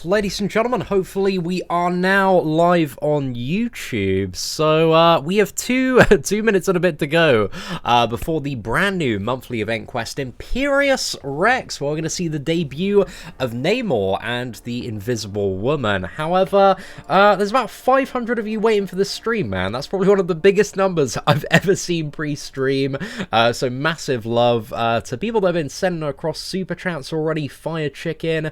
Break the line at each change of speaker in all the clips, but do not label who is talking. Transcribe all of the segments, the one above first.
ladies and gentlemen, hopefully we are now live on YouTube. So we have two minutes and a bit to go before the brand new monthly event quest, Imperius Rex, where we're going to see the debut of Namor and the Invisible Woman. However, there's about 500 of you waiting for this stream, man. That's probably one of the biggest numbers I've ever seen pre-stream. So massive love to people that have been sending across super chats already. Fire Chicken,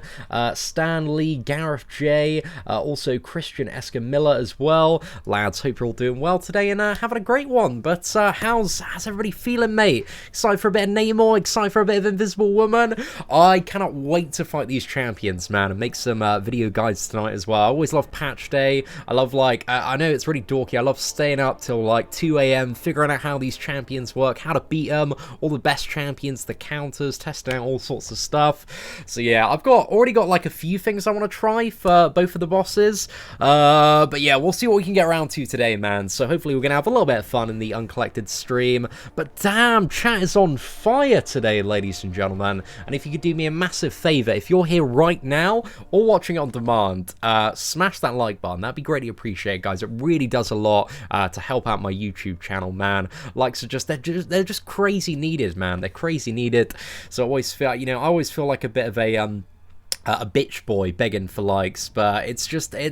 Stan Lee, Gareth J, also Christian Escamilla as well. Lads, hope you're all doing well today and having a great one. But how's everybody feeling, mate? Excited for a bit of Namor? Excited for a bit of Invisible Woman? I cannot wait to fight these champions, man, and make some video guides tonight as well. I always love patch day. I love, like, I know it's really dorky. I love staying up till like 2 AM, figuring out how these champions work, how to beat them, all the best champions, the counters, testing out all sorts of stuff. So yeah, I've already got like a few things I want to try for both of the bosses. But yeah, we'll see what we can get around to today, man. So hopefully we're gonna have a little bit of fun in the Uncollected stream. But damn, chat is on fire today, ladies and gentlemen. And if you could do me a massive favor, if you're here right now or watching on demand, smash that like button. That'd be greatly appreciated, guys. It really does a lot to help out my YouTube channel, man. Likes are they're just crazy needed, man. They're crazy needed. So I always feel, you know, I always feel like a bit of a bitch boy begging for likes, but it's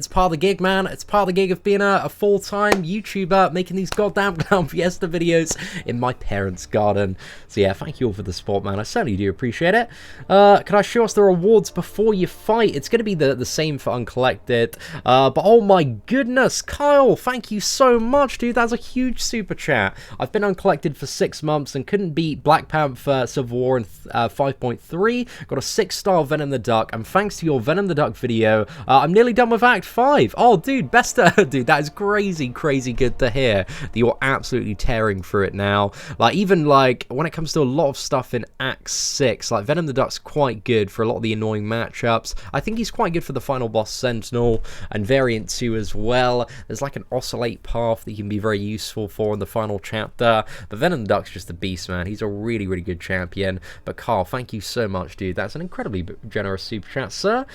part of the gig, man. It's part of the gig of being a full-time YouTuber, making these goddamn Clown Fiesta videos in my parents' garden. So yeah, thank you all for the support, man. I certainly do appreciate it. Can I show us the rewards before you fight? It's going to be the same for Uncollected, but oh my goodness, Kyle, thank you so much, dude. That's a huge super chat. I've been Uncollected for 6 months and couldn't beat Black Panther Civil War in 5.3. Got a 6-star Venom the Duck, and thanks to your Venom the Duck video, I'm nearly done with Act 5. Oh, dude, dude, that is crazy good to hear that you're absolutely tearing through it now. Like, even, like, when it comes to a lot of stuff in Act 6, like, Venom the Duck's quite good for a lot of the annoying matchups. I think he's quite good for the final boss Sentinel and Variant 2 as well. There's, like, an Oscillate path that he can be very useful for in the final chapter. But Venom the Duck's just a beast, man. He's a really good champion. But, Carl, thank you so much, dude. That's an incredibly generous super chat, sir.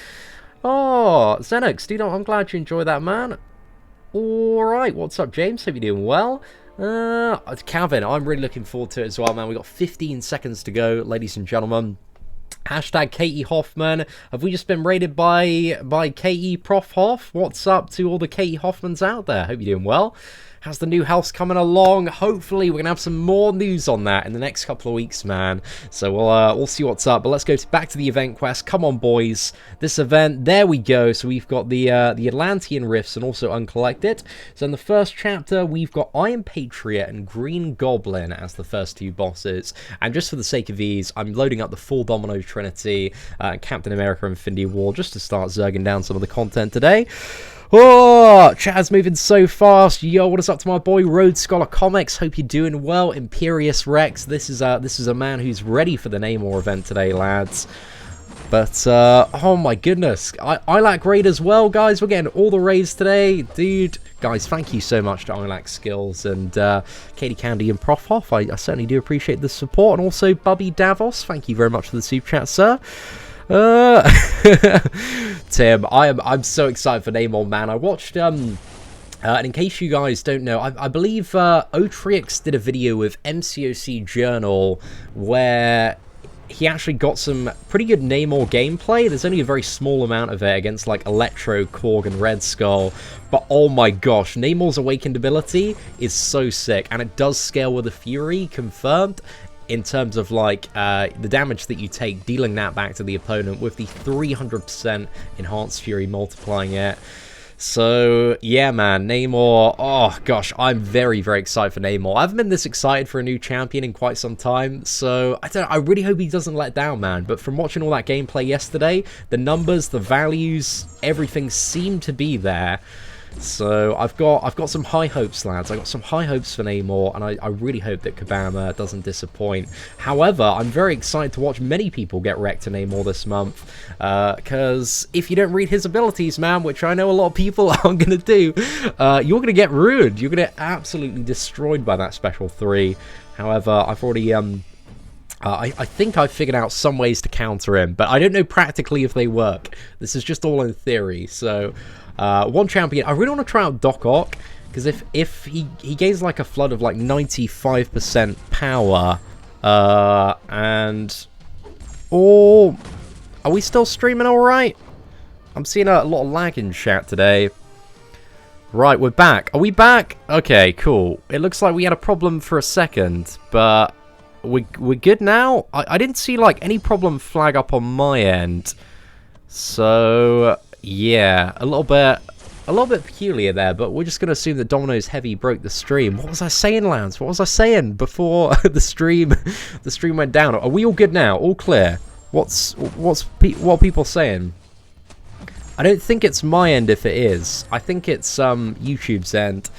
Oh, Xenox, dude, I'm glad you enjoy that, man. Alright, what's up, James? Hope you're doing well. Calvin, I'm really looking forward to it as well, man. We've got 15 seconds to go, ladies and gentlemen. Hashtag Katie Hoffman. Have we just been raided by Katie Prof Hoff? What's up to all the Katie Hoffmans out there? Hope you're doing well. How's the new house coming along? Hopefully we're gonna have some more news on that in the next couple of weeks, man. So we'll see what's up. But let's go back to the event quest. Come on, boys. This event, there we go. So we've got the Atlantean Rifts and also Uncollected. So in the first chapter, we've got Iron Patriot and Green Goblin as the first two bosses. And just for the sake of ease, I'm loading up the full Domino Trinity, Captain America Infinity War, just to start zerging down some of the content today. Oh, chat's moving so fast. Yo, what is up to my boy Road Scholar Comics? Hope you're doing well. Imperius Rex. This is a man who's ready for the Namor event today, lads. But oh my goodness, I lack raid as well, guys. We're getting all the raids today, dude. Guys, thank you so much to Ilac Skills and Katie Candy and Prof Hoff. I certainly do appreciate the support, and also Bubby Davos. Thank you very much for the super chat, sir. Tim, I'm so excited for Namor, man. I watched and in case you guys don't know, I believe Otrix did a video with MCOC Journal where he actually got some pretty good Namor gameplay. There's only a very small amount of it against like Electro, Korg, and Red Skull. But oh my gosh, Namor's Awakened ability is so sick, and it does scale with the Fury, confirmed, in terms of like the damage that you take, dealing that back to the opponent with the 300% Enhanced Fury multiplying it. So yeah, man, Namor, oh gosh, I'm very excited for Namor. I haven't been this excited for a new champion in quite some time, so I really hope he doesn't let down, man. But from watching all that gameplay yesterday, the numbers, the values, everything seemed to be there. So I've got some high hopes, lads. I got some high hopes for Namor, and I really hope that Kabama doesn't disappoint. However, I'm very excited to watch many people get wrecked to Namor this month, because if you don't read his abilities, man, which I know a lot of people aren't going to do, you're going to get ruined. You're going to get absolutely destroyed by that special 3. However, I've already I think I've figured out some ways to counter him, but I don't know practically if they work. This is just all in theory. So, one champion. I really want to try out Doc Ock, because if he gains like a flood of like 95% power, and... Oh, are we still streaming all right? I'm seeing a lot of lag in chat today. Right, we're back. Are we back? Okay, cool. It looks like we had a problem for a second, but we're good now. I didn't see like any problem flag up on my end. So yeah, a little bit peculiar there, but we're just gonna assume that Domino's Heavy broke the stream. What was I saying, Lance? What was I saying before the stream went down? Are we all good now? All clear? What are people saying? I don't think it's my end if it is. I think it's YouTube's end.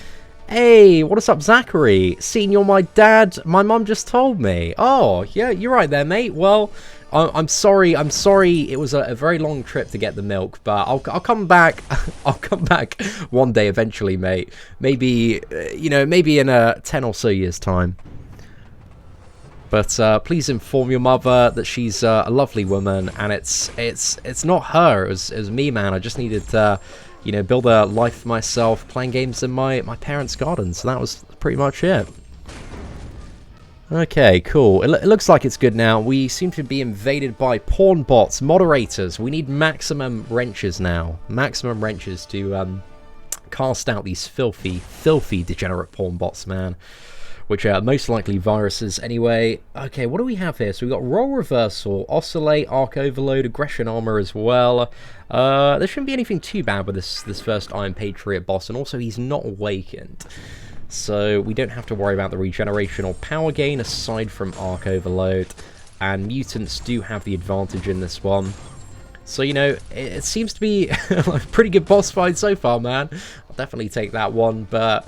Hey, what is up, Zachary? Seeing you're my dad. My mum just told me. Oh, yeah, you're right there, mate. Well, I'm sorry. I'm sorry. It was a very long trip to get the milk, but I'll come back. I'll come back one day eventually, mate. Maybe maybe in 10 or so years' time. But please inform your mother that she's a lovely woman, and it's not her. It was me, man. I just needed to, build a life for myself, playing games in my parents' garden. So that was pretty much it. Okay, cool. It looks like it's good now. We seem to be invaded by pawn bots, moderators. We need maximum wrenches now. Maximum wrenches to cast out these filthy degenerate pawn bots, man. Which are most likely viruses anyway. Okay, what do we have here? So we've got Roll Reversal, Oscillate, Arc Overload, Aggression Armor as well. There shouldn't be anything too bad with this first Iron Patriot boss, and also he's not awakened. So we don't have to worry about the regeneration or power gain aside from Arc Overload. And mutants do have the advantage in this one. So, it seems to be a pretty good boss fight so far, man. I'll definitely take that one, but...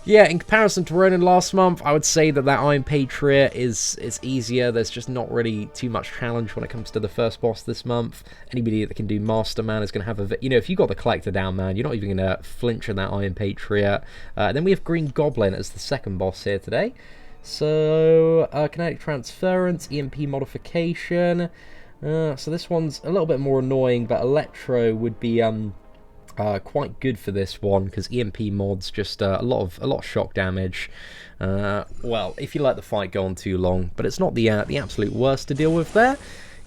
yeah, in comparison to Ronin last month, I would say that Iron Patriot is easier. There's just not really too much challenge when it comes to the first boss this month. Anybody that can do Master Man is going to have a... if you got the Collector down, man, you're not even going to flinch in that Iron Patriot. Then we have Green Goblin as the second boss here today. So, Kinetic Transference, EMP Modification. So this one's a little bit more annoying, but Electro would be... quite good for this one, because EMP mod's just a lot of shock damage. Well, if you let the fight go on too long, but it's not the absolute worst to deal with there.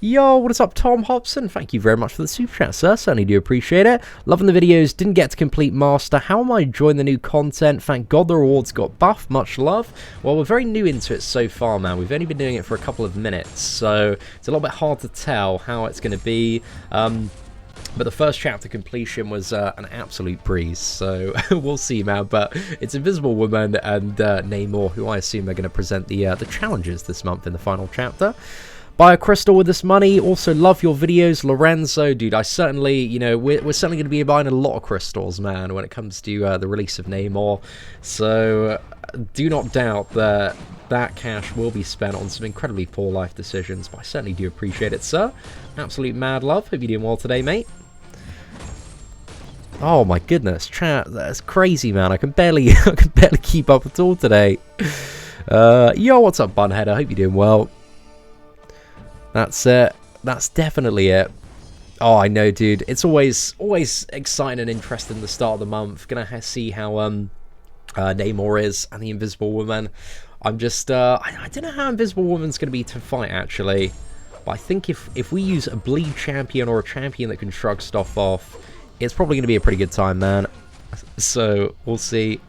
Yo, what is up, Tom Hobson? Thank you very much for the super chat, sir. Certainly do appreciate it. Loving the videos. Didn't get to complete Master. How am I enjoying the new content? Thank God the rewards got buffed. Much love. Well, we're very new into it so far, man. We've only been doing it for a couple of minutes, so it's a little bit hard to tell how it's going to be. But the first chapter completion was an absolute breeze, so we'll see, man. But it's Invisible Woman and Namor, who I assume are going to present the challenges this month in the final chapter. Buy a crystal with this money. Also, love your videos, Lorenzo. Dude, I certainly, we're certainly going to be buying a lot of crystals, man, when it comes to the release of Namor. So do not doubt that that cash will be spent on some incredibly poor life decisions, but I certainly do appreciate it, sir. Absolute mad love. Hope you're doing well today, mate. Oh my goodness, chat, that's crazy, man. I can barely keep up at all today. Yo, what's up, Bunhead? I hope you're doing well. That's it. That's definitely it. Oh, I know, dude. It's always exciting and interesting the start of the month. Gonna see how Namor is and the Invisible Woman. I'm just I don't know how Invisible Woman's gonna be to fight, actually. But I think if we use a bleed champion or a champion that can shrug stuff off, it's probably going to be a pretty good time, man. So, we'll see.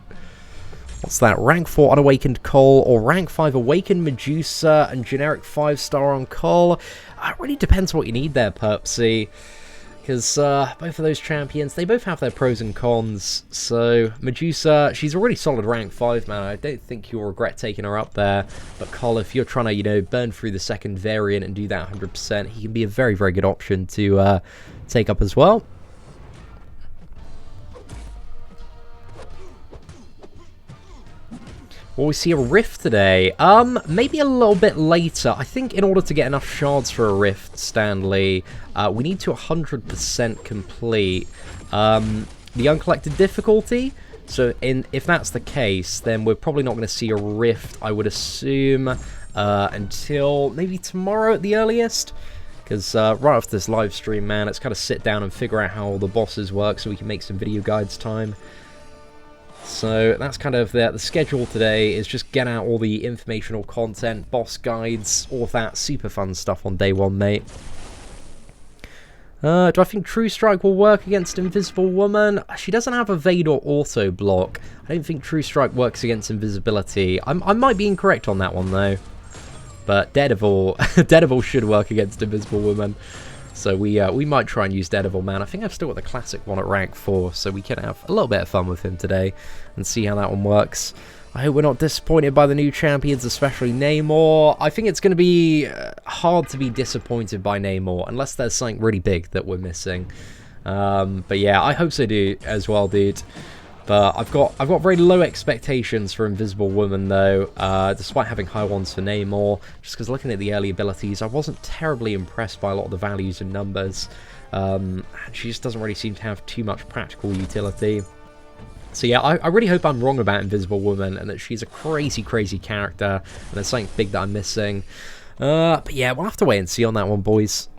What's that? Rank 4 Unawakened Cole or Rank 5 Awakened Medusa and generic 5-star on Cole? It really depends what you need there, Perpsy. Because both of those champions, they both have their pros and cons. So, Medusa, she's a really solid rank 5, man. I don't think you'll regret taking her up there. But Cole, if you're trying to, burn through the second variant and do that 100%, he can be a very, very good option to take up as well. Will we see a rift today? Maybe a little bit later. I think in order to get enough shards for a rift, Stanley, we need to 100% complete the Uncollected Difficulty. So if that's the case, then we're probably not going to see a rift, I would assume, until maybe tomorrow at the earliest. Because right after this live stream, man, let's kind of sit down and figure out how all the bosses work so we can make some video guides time. So that's kind of the schedule today, is just get out all the informational content, boss guides, all of that super fun stuff on day one, mate. Do I think True Strike will work against Invisible Woman? She doesn't have evade or auto block. I don't think True Strike works against invisibility. I might be incorrect on that one, though. But Daredevil should work against Invisible Woman. So we might try and use Daredevil, man. I think I've still got the classic one at rank 4, so we can have a little bit of fun with him today and see how that one works. I hope we're not disappointed by the new champions, especially Namor. I think it's going to be hard to be disappointed by Namor, unless there's something really big that we're missing. But yeah, I hope so, dude, as well, dude. But I've got very low expectations for Invisible Woman, though, despite having high ones for Namor. Just because looking at the early abilities, I wasn't terribly impressed by a lot of the values and numbers. And she just doesn't really seem to have too much practical utility. So yeah, I really hope I'm wrong about Invisible Woman, and that she's a crazy, crazy character, and there's something big that I'm missing. But yeah, we'll have to wait and see on that one, boys.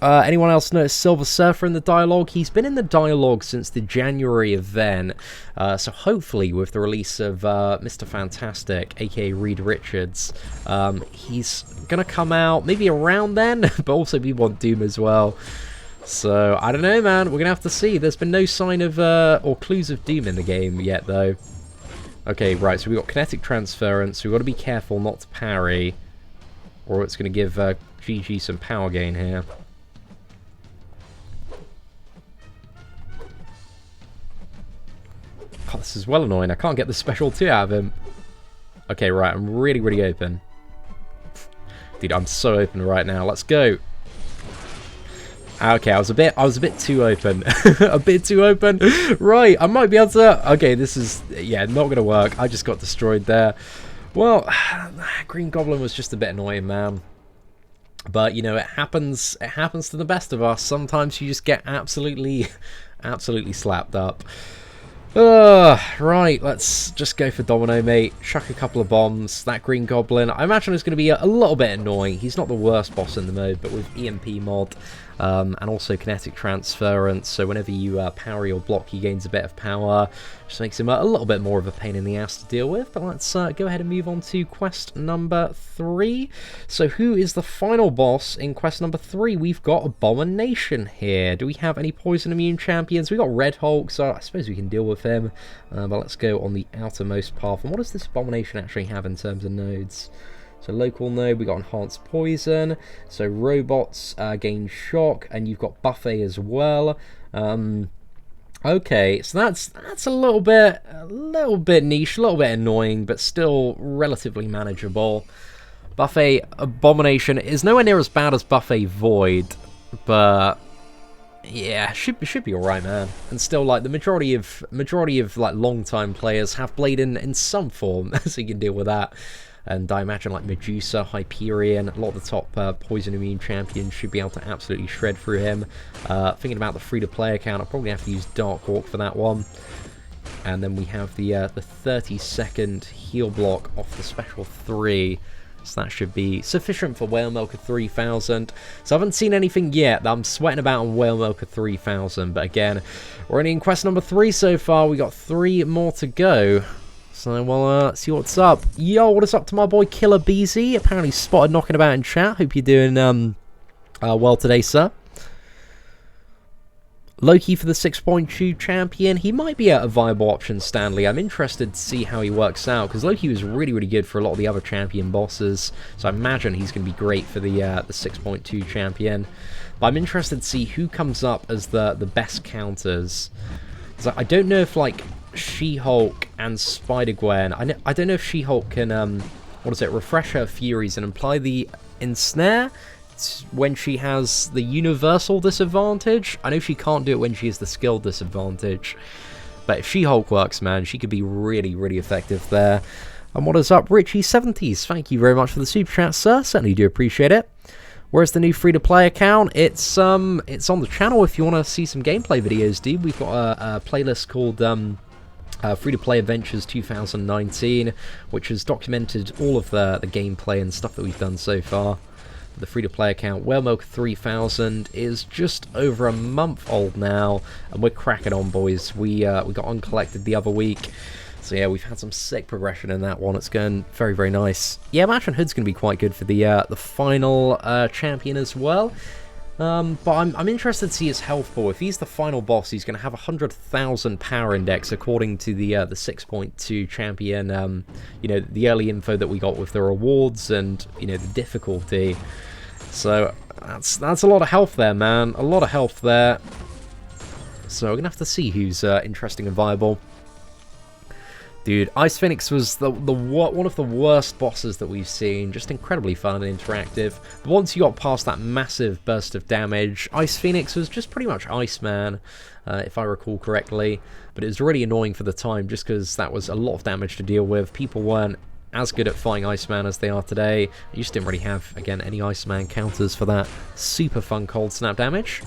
Anyone else notice Silver Surfer in the dialogue? He's been in the dialogue since the January event, so hopefully with the release of Mr. Fantastic, aka Reed Richards, he's gonna come out maybe around then, but also be on Doom as well. So, I don't know, man, we're gonna have to see. There's been no sign of, or clues of Doom in the game yet, though. Okay, right, so we've got kinetic transference, so we've got to be careful not to parry, or it's gonna give GG some power gain here. God, this is well annoying. I can't get the special 2 out of him. Okay, right, I'm really, really open. Dude, I'm so open right now. Let's go. Okay, I was a bit too open. A bit too open. Right, I might be able to... Okay, this is, yeah, not going to work. I just got destroyed there. Well, Green Goblin was just a bit annoying, man. But, you know, it happens to the best of us. Sometimes you just get absolutely slapped up. Right, let's just go for Domino, mate. Chuck a couple of bombs. That Green Goblin, I imagine it's going to be a little bit annoying. He's not the worst boss in the mode, but with EMP mod, and also kinetic transference, so whenever you parry or block, he gains a bit of power. Just makes him a little bit more of a pain in the ass to deal with. But let's go ahead and move on to quest number 3. So who is the final boss in quest number 3? We've got Abomination here. Do we have any poison immune champions? We've got Red Hulk, so I suppose we can deal with him. But let's go on the outermost path. And what does this Abomination actually have in terms of nodes? So local node, we got enhanced poison. So robots gain shock, and you've got buffet as well. Okay, so that's a little bit niche, a little bit annoying, but still relatively manageable. Buffet Abomination is nowhere near as bad as Buffet Void, but yeah, should be alright, man. And still, like, the majority of like long-time players have Blade in some form, so you can deal with that. And I imagine like Medusa, Hyperion, a lot of the top poison immune champions should be able to absolutely shred through him. Thinking about the free-to-play account, I'll probably have to use Darkhawk for that one. And then we have the 30-second heal block off the special 3. So that should be sufficient for Whale Milker 3000. So I haven't seen anything yet that I'm sweating about on Whale Milker 3000. But again, we're only in quest number 3 so far. We got 3 more to go. So we'll see what's up. Yo, what is up to my boy Killer BZ? Apparently spotted knocking about in chat. Hope you're doing well today, sir. Loki for the 6.2 champion. He might be a viable option, Stanley. I'm interested to see how he works out, because Loki was really, really good for a lot of the other champion bosses. So I imagine he's going to be great for the 6.2 champion. But I'm interested to see who comes up as the best counters. Because I don't know if, like, She-Hulk and Spider-Gwen... I don't know if She-Hulk can, refresh her Furies and apply the Ensnare when she has the universal disadvantage. I know she can't do it when she has the skill disadvantage. But if She-Hulk works, man, she could be really, really effective there. And what is up, Richie70s? Thank you very much for the super chat, sir. Certainly do appreciate it. Where's the new free-to-play account? It's on the channel if you want to see some gameplay videos, dude. We've got a playlist called Free-to-play Adventures 2019, which has documented all of the gameplay and stuff that we've done so far. The free-to-play account, Whale Milk 3000, is just over a month old now, and we're cracking on, boys. We got Uncollected the other week, so yeah, we've had some sick progression in that one. It's going very, very nice. Yeah, Match and Hood's going to be quite good for the final champion as well. But I'm interested to see his health pool. If he's the final boss, he's going to have 100,000 power index according to the 6.2 champion. You know, the early info that we got with the rewards and, you know, the difficulty. So that's a lot of health there, man. A lot of health there. So we're gonna have to see who's interesting and viable. Dude, Ice Phoenix was one of the worst bosses that we've seen. Just incredibly fun and interactive. But once you got past that massive burst of damage, Ice Phoenix was just pretty much Iceman, if I recall correctly. But it was really annoying for the time, just because that was a lot of damage to deal with. People weren't as good at fighting Iceman as they are today. You just didn't really have, again, any Iceman counters for that super fun cold snap damage.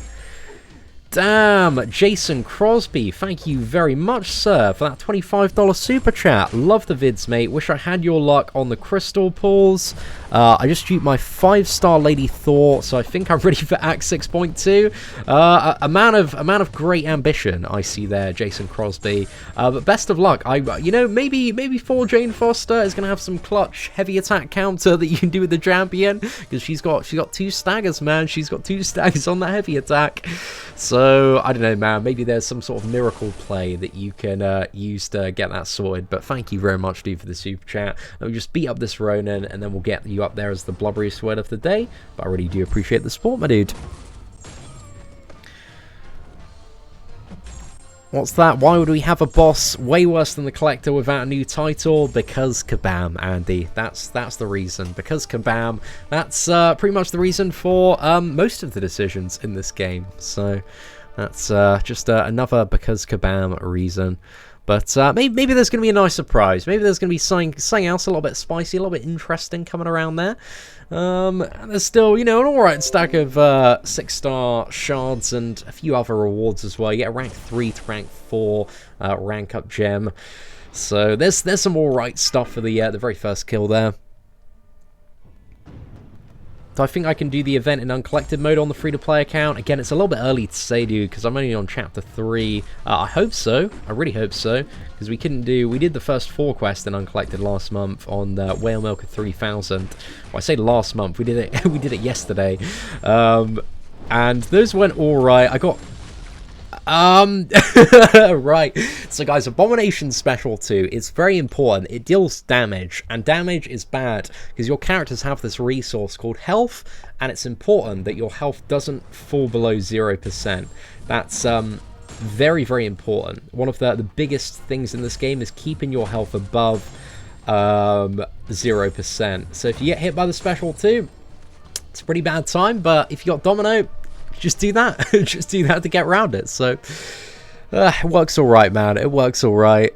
Damn, Jason Crosby, thank you very much, sir, for that $25 super chat. Love the vids, mate. Wish I had your luck on the crystal pools. I just duped my 5-star Lady Thor, so I think I'm ready for Act 6.2. A man of great ambition, I see there, Jason Crosby. But best of luck. You know, maybe for Jane Foster is gonna have some clutch heavy attack counter that you can do with the champion, because she's got 2 staggers, man. She's got 2 staggers on that heavy attack. So, I don't know, man, maybe there's some sort of miracle play that you can use to get that sorted, but thank you very much, dude, for the super chat. We'll just beat up this Ronin, and then we'll get you up there as the blubberiest word of the day, but I really do appreciate the support, my dude. What's that? Why would we have a boss way worse than the Collector without a new title? Because Kabam, Andy. That's the reason. Because Kabam. That's pretty much the reason for most of the decisions in this game. So that's just another because Kabam reason. But maybe there's going to be a nice surprise. Maybe there's going to be something else a little bit spicy, a little bit interesting coming around there. And there's still, you know, an alright stack of 6-star shards and a few other rewards as well. You get a rank 3 to rank 4 rank up gem. So there's some alright stuff for the very first kill there. So I think I can do the event in Uncollected mode on the free-to-play account. Again, it's a little bit early to say, dude, because I'm only on Chapter 3. I hope so. I really hope so. Because we did the first 4 quests in Uncollected last month on Whale Milk 3000. Well, I say last month. We did it yesterday. And those went alright. I got... right, so guys, Abomination Special 2, it's very important. It deals damage, and damage is bad because your characters have this resource called health, and it's important that your health doesn't fall below 0%. That's very, very important. One of the biggest things in this game is keeping your health above 0%. So if you get hit by the Special 2, it's a pretty bad time, but if you got Domino, just do that. Just do that to get around it. So it works all right, man. It works all right.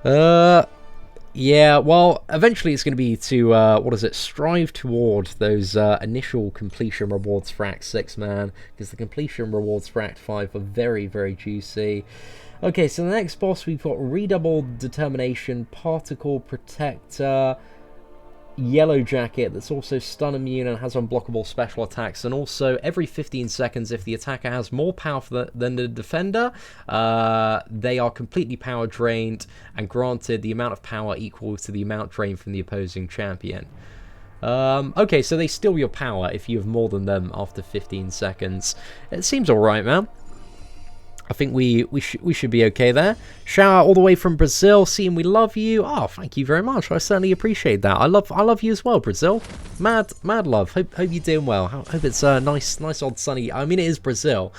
Yeah, well, eventually it's going to be to strive toward those initial completion rewards for Act 6, man, because the completion rewards for Act 5 are very, very juicy. Okay, so the next boss, we've got Redoubled Determination, Particle Protector, Yellowjacket, that's also stun immune and has unblockable special attacks, and also every 15 seconds, if the attacker has more power than the defender, they are completely power drained and granted the amount of power equal to the amount drained from the opposing champion. Okay, so they steal your power if you have more than them after 15 seconds. It seems alright, man. I think we should be okay there. Shout out all the way from Brazil, seeing we love you. Oh, thank you very much. I certainly appreciate that. I love you as well, Brazil. Mad love. Hope you're doing well. Hope it's a nice old sunny. I mean, it is Brazil.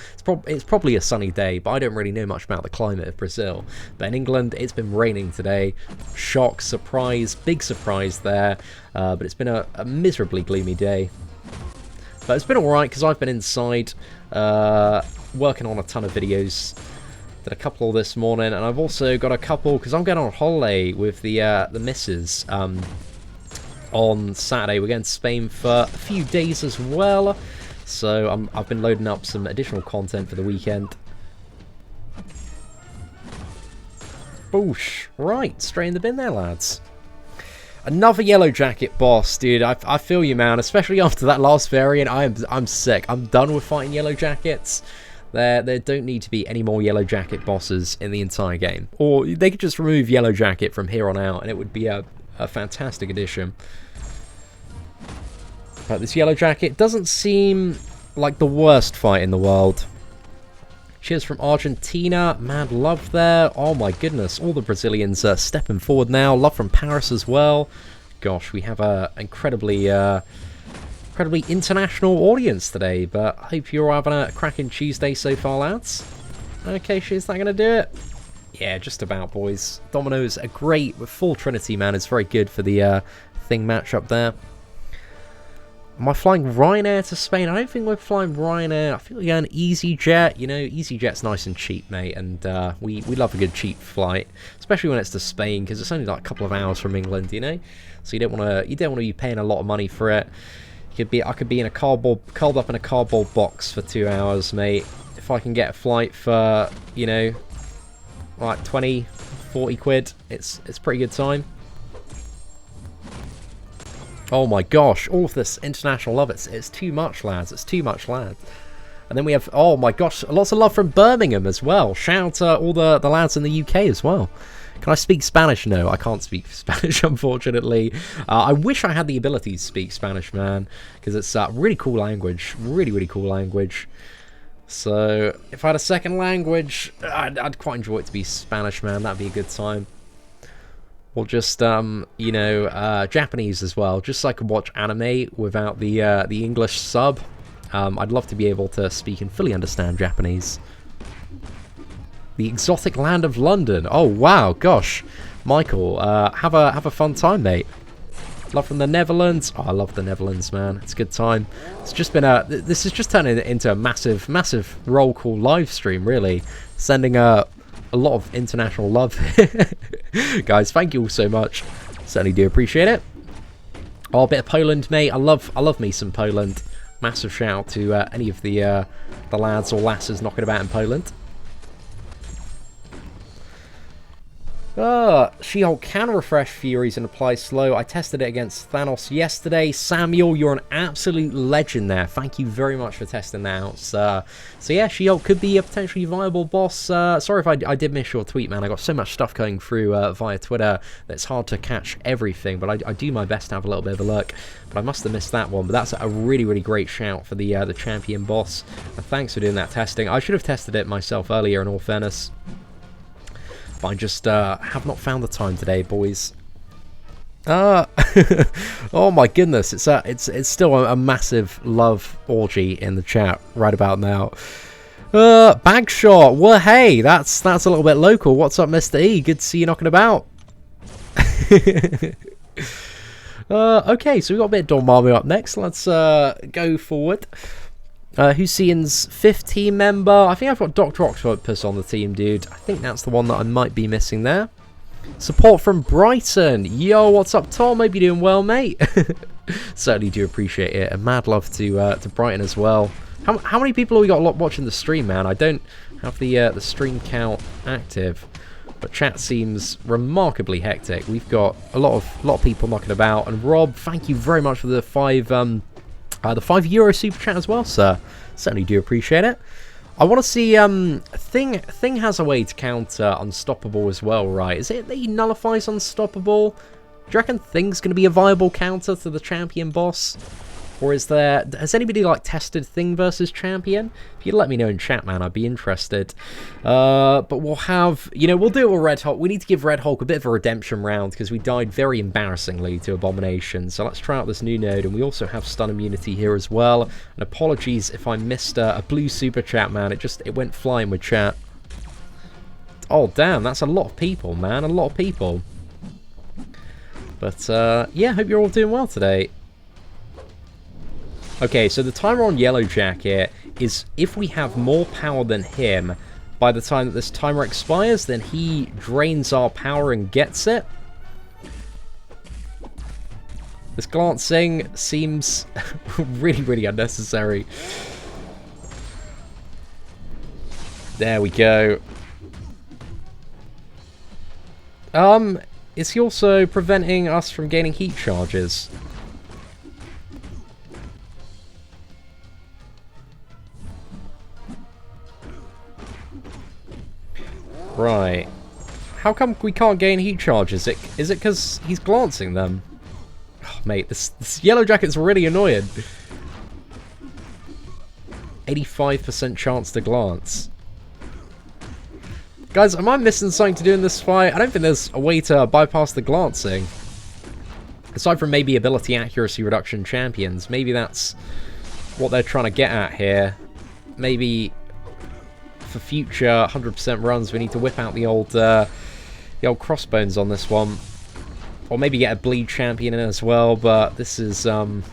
It's probably a sunny day, but I don't really know much about the climate of Brazil. But in England, it's been raining today. Shock, surprise, big surprise there. But it's been a miserably gloomy day. But it's been alright because I've been inside. Working on a ton of videos. Did a couple this morning, and I've also got a couple because I'm going on holiday with the missus on Saturday. We're going to Spain for a few days as well, so I've been loading up some additional content for the weekend. Boosh. Right, straight in the bin there, lads. Another Yellowjacket boss, dude. I feel you, man. Especially after that last variant, I'm sick. I'm done with fighting Yellowjackets. There don't need to be any more Yellowjacket bosses in the entire game. Or they could just remove Yellowjacket from here on out, and it would be a fantastic addition. But this Yellowjacket doesn't seem like the worst fight in the world. Cheers from Argentina. Mad love there. Oh my goodness. All the Brazilians are stepping forward now. Love from Paris as well. Gosh, we have a incredibly international audience today. But I hope you're all having a cracking Tuesday so far, lads. Okay, is that going to do it? Yeah, just about, boys. Domino's a great full trinity, man. It's very good for the thing match up there. Am I flying Ryanair to Spain? I don't think we're flying Ryanair. I think we're going EasyJet. You know, EasyJet's nice and cheap, mate, and we love a good cheap flight, especially when it's to Spain, because it's only like a couple of hours from England, you know. So you don't want to be paying a lot of money for it. I could be in a curled up in a cardboard box for 2 hours, mate. If I can get a flight for, you know, like 20, 40 quid, it's pretty good time. Oh my gosh, all of this international love, it's too much, lads. It's too much, lads. And then we have, oh my gosh, lots of love from Birmingham as well. Shout out to all the lads in the UK as well. Can I speak Spanish? No, I can't speak Spanish, unfortunately. I wish I had the ability to speak Spanish, man, because it's a really cool language. Really, really cool language. So, if I had a second language, I'd quite enjoy it to be Spanish, man. That'd be a good time. Or just, you know, Japanese as well, just so I could watch anime without the English sub. I'd love to be able to speak and fully understand Japanese. The exotic land of London. Oh wow, gosh, Michael, have a fun time, mate. Love from the Netherlands. Oh, I love the Netherlands, man. It's a good time. It's just been this has just turned into a massive roll call live stream, really, sending a lot of international love. Guys, thank you all so much. Certainly do appreciate it. Oh, a bit of Poland, mate. I love me some Poland. Massive shout out to any of the lads or lasses knocking about in Poland. She-Hulk can refresh Furies and apply slow. I tested it against Thanos yesterday. Samuel, you're an absolute legend there. Thank you very much for testing that out. So yeah, She-Hulk could be a potentially viable boss. Sorry if I did miss your tweet, man. I got so much stuff going through via Twitter that it's hard to catch everything, but I do my best to have a little bit of a look. But I must have missed that one. But that's a really, really great shout for the champion boss. And thanks for doing that testing. I should have tested it myself earlier, in all fairness. I just have not found the time today, boys. Oh my goodness, it's still a massive love orgy in the chat right about now. Bagshot, well hey, that's a little bit local. What's up, Mr. E? Good to see you knocking about. Okay, so we've got a bit of Dormammu up next. Let's go forward. Who's Seatin's 5th team member? I think I've got Dr. Octopus on the team, dude. I think that's the one that I might be missing there. Support from Brighton. Yo, what's up, Tom? Hope you're doing well, mate. Certainly do appreciate it. And mad love to Brighton as well. How many people have we got watching the stream, man? I don't have the stream count active, but chat seems remarkably hectic. We've got a lot of people knocking about. And Rob, thank you very much for the €5 super chat as well, sir. Certainly do appreciate it. I want to see Thing has a way to counter Unstoppable as well, right? Is it that he nullifies Unstoppable? Do you reckon Thing's going to be a viable counter to the champion boss? Or has anybody like tested Thing versus champion? If you'd let me know in chat, man, I'd be interested. But we'll have, we'll do it with Red Hulk. We need to give Red Hulk a bit of a redemption round because we died very embarrassingly to Abomination. So let's try out this new node, and we also have stun immunity here as well. And apologies if I missed a blue super chat, man. It went flying with chat. Oh damn, that's a lot of people, man. A lot of people. But yeah, hope you're all doing well today. Okay, so the timer on Yellowjacket is if we have more power than him, by the time that this timer expires, then he drains our power and gets it. This glancing seems really, really unnecessary. There we go. Is he also preventing us from gaining heat charges? Right. How come we can't gain heat charges? Is it because he's glancing them? Oh, mate, this Yellowjacket's really annoying. 85% chance to glance. Guys, am I missing something to do in this fight? I don't think there's a way to bypass the glancing. Aside from maybe ability accuracy reduction champions. Maybe that's what they're trying to get at here. Maybe for future 100% runs we need to whip out the old crossbones on this one. Or maybe get a bleed champion in as well, but this is long.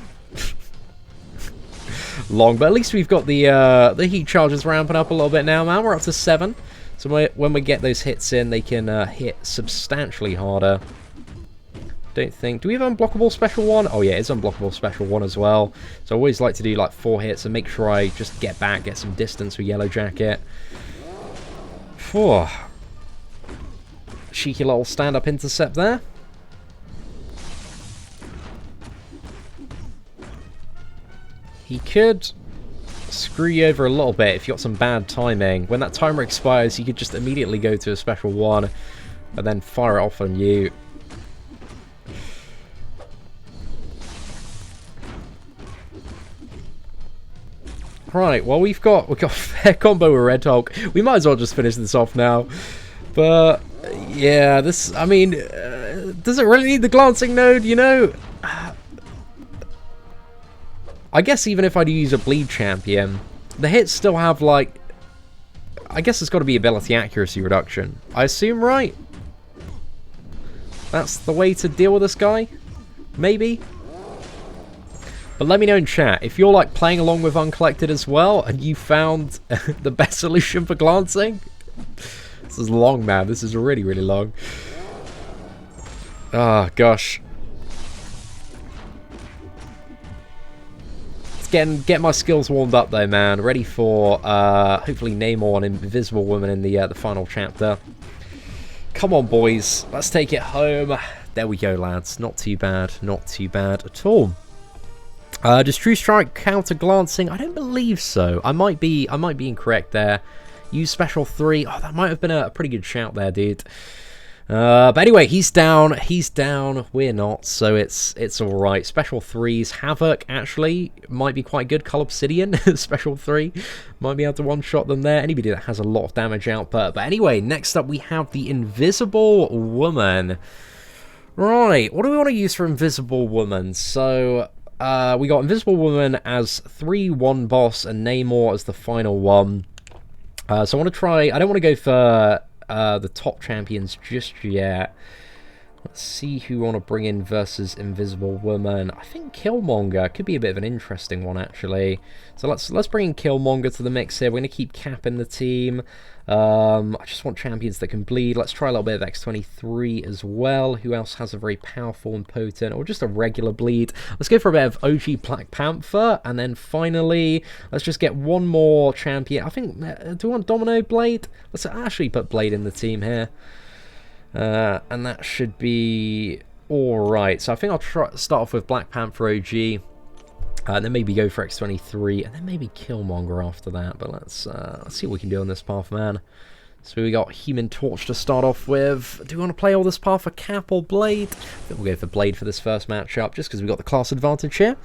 But at least we've got the heat charges ramping up a little bit now, man. We're up to 7. So when we get those hits in, they can hit substantially harder. Don't think... Do we have unblockable special 1? Oh yeah, it's unblockable special 1 as well. So I always like to do like 4 hits and make sure I just get back, get some distance with Yellowjacket. Phew. Cheeky little stand-up intercept there. He could screw you over a little bit if you got some bad timing. When that timer expires, you could just immediately go to a special 1 and then fire it off on you. Right, well we've got a fair combo with Red Hulk. We might as well just finish this off now. But yeah, this, I mean, does it really need the glancing node, you know? I guess even if I do use a bleed champion, the hits still have like, I guess it's got to be ability accuracy reduction. I assume, right? That's the way to deal with this guy? Maybe? But let me know in chat, if you're like playing along with Uncollected as well, and you found the best solution for glancing. This is long, man. This is really, really long. Ah, oh, gosh. Get my skills warmed up though, man. Ready for hopefully Namor and Invisible Woman in the final chapter. Come on, boys. Let's take it home. There we go, lads. Not too bad. Not too bad at all. Does True Strike counter glancing? I don't believe so. I might be incorrect there. Use special 3. Oh, that might have been a pretty good shout there, dude. But anyway, he's down. He's down. We're not, so it's all right. Special 3s. Havoc actually might be quite good. Cull Obsidian, special 3, might be able to one-shot them there. Anybody that has a lot of damage output. But anyway, next up we have the Invisible Woman. Right, what do we want to use for Invisible Woman? So we got Invisible Woman as 3-1 boss and Namor as the final one. So I want to try. I don't want to go for the top champions just yet. Let's see who we want to bring in versus Invisible Woman. I think Killmonger could be a bit of an interesting one, actually. So let's bring in Killmonger to the mix here. We're going to keep capping the team. I just want champions that can bleed. Let's try a little bit of X-23 as well. Who else has a very powerful and potent, or just a regular bleed? Let's go for a bit of OG Black Panther, and then finally, let's just get one more champion. I think, do we want Domino Blade? Let's actually put Blade in the team here. And that should be alright. So I think I'll start off with Black Panther OG. And then maybe go for X-23, and then maybe Killmonger after that. But let's see what we can do on this path, man. So we got Human Torch to start off with. Do we want to play all this path for Cap or Blade? I think we'll go for Blade for this first matchup, just because we got the class advantage here.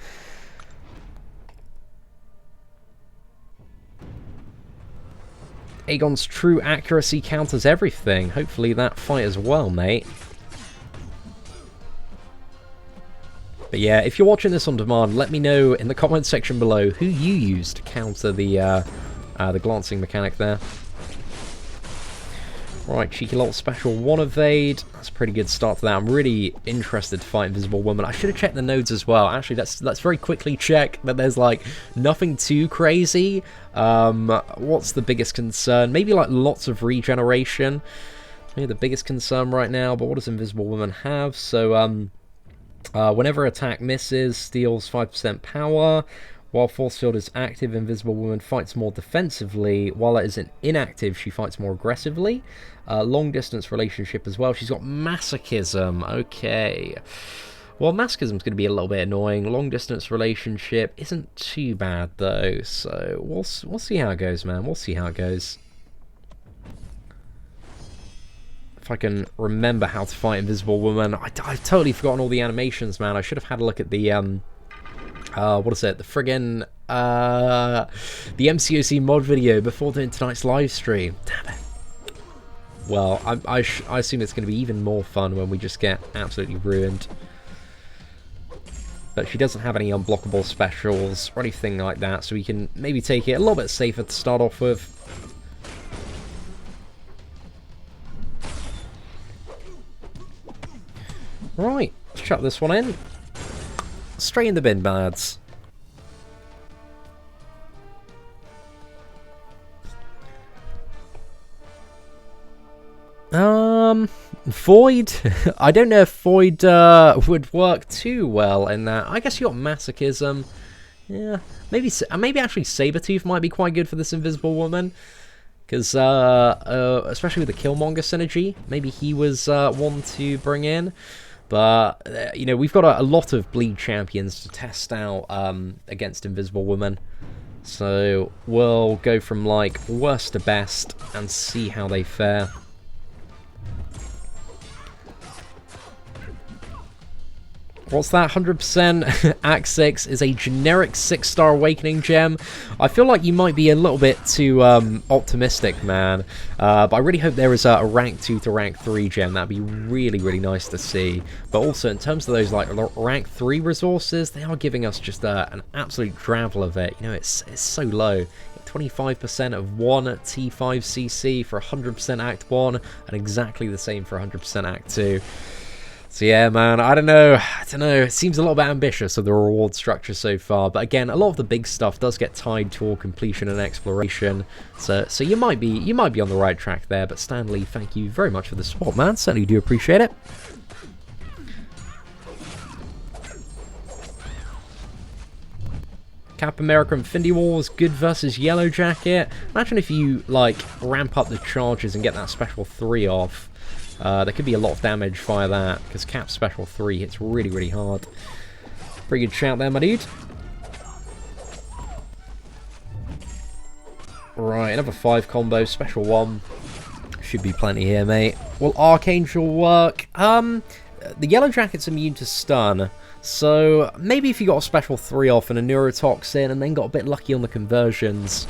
Aegon's true accuracy counters everything. Hopefully that fight as well, mate. But yeah, if you're watching this on demand, let me know in the comment section below who you used to counter the glancing mechanic there. Right, cheeky little special 1 evade. That's a pretty good start to that. I'm really interested to fight Invisible Woman. I should have checked the nodes as well. Actually, let's very quickly check that there's like nothing too crazy. What's the biggest concern? Maybe like lots of regeneration. Maybe the biggest concern right now. But what does Invisible Woman have? So whenever attack misses, steals 5% power. While Force Field is active, Invisible Woman fights more defensively. While it isn't inactive, she fights more aggressively. Long distance relationship as well. She's got masochism. Okay. Well, masochism's going to be a little bit annoying. Long distance relationship isn't too bad though. So we'll see how it goes, man. We'll see how it goes. If I can remember how to fight Invisible Woman. I've totally forgotten all the animations, man. I should have had a look at the what is it? The friggin' the MCOC mod video before doing tonight's live stream. Damn it. Well, I assume it's going to be even more fun when we just get absolutely ruined. But she doesn't have any unblockable specials or anything like that, so we can maybe take it a little bit safer to start off with. Right, let's chuck this one in. Straight in the bin, lads. Void? I don't know if Void would work too well in that. I guess you got masochism. Yeah, maybe actually Sabretooth might be quite good for this Invisible Woman. Because, especially with the Killmonger synergy, maybe he was one to bring in. But, you know, we've got a lot of bleed champions to test out against Invisible Woman. So we'll go from, like, worst to best and see how they fare. What's that? 100% Act 6 is a generic 6-star Awakening gem. I feel like you might be a little bit too optimistic, man. But I really hope there is a rank 2 to rank 3 gem. That'd be really, really nice to see. But also, in terms of those like rank 3 resources, they are giving us just an absolute drivel of it. You know, it's so low. 25% of 1 T5CC for 100% Act 1, and exactly the same for 100% Act 2. So yeah, man, I don't know. It seems a little bit ambitious of the reward structure so far, but again, a lot of the big stuff does get tied toward completion and exploration. So you might be on the right track there. But Stanley, thank you very much for the support, man. Certainly do appreciate it. Cap America Infinity Wars, good versus Yellowjacket. Imagine if you like ramp up the charges and get that special 3 off. There could be a lot of damage via that, because Cap's special 3 hits really, really hard. Pretty good shout there, my dude. Right, another 5 combo, special 1. Should be plenty here, mate. Will Archangel work? The Yellowjacket's immune to stun, so maybe if you got a special 3 off and a neurotoxin and then got a bit lucky on the conversions.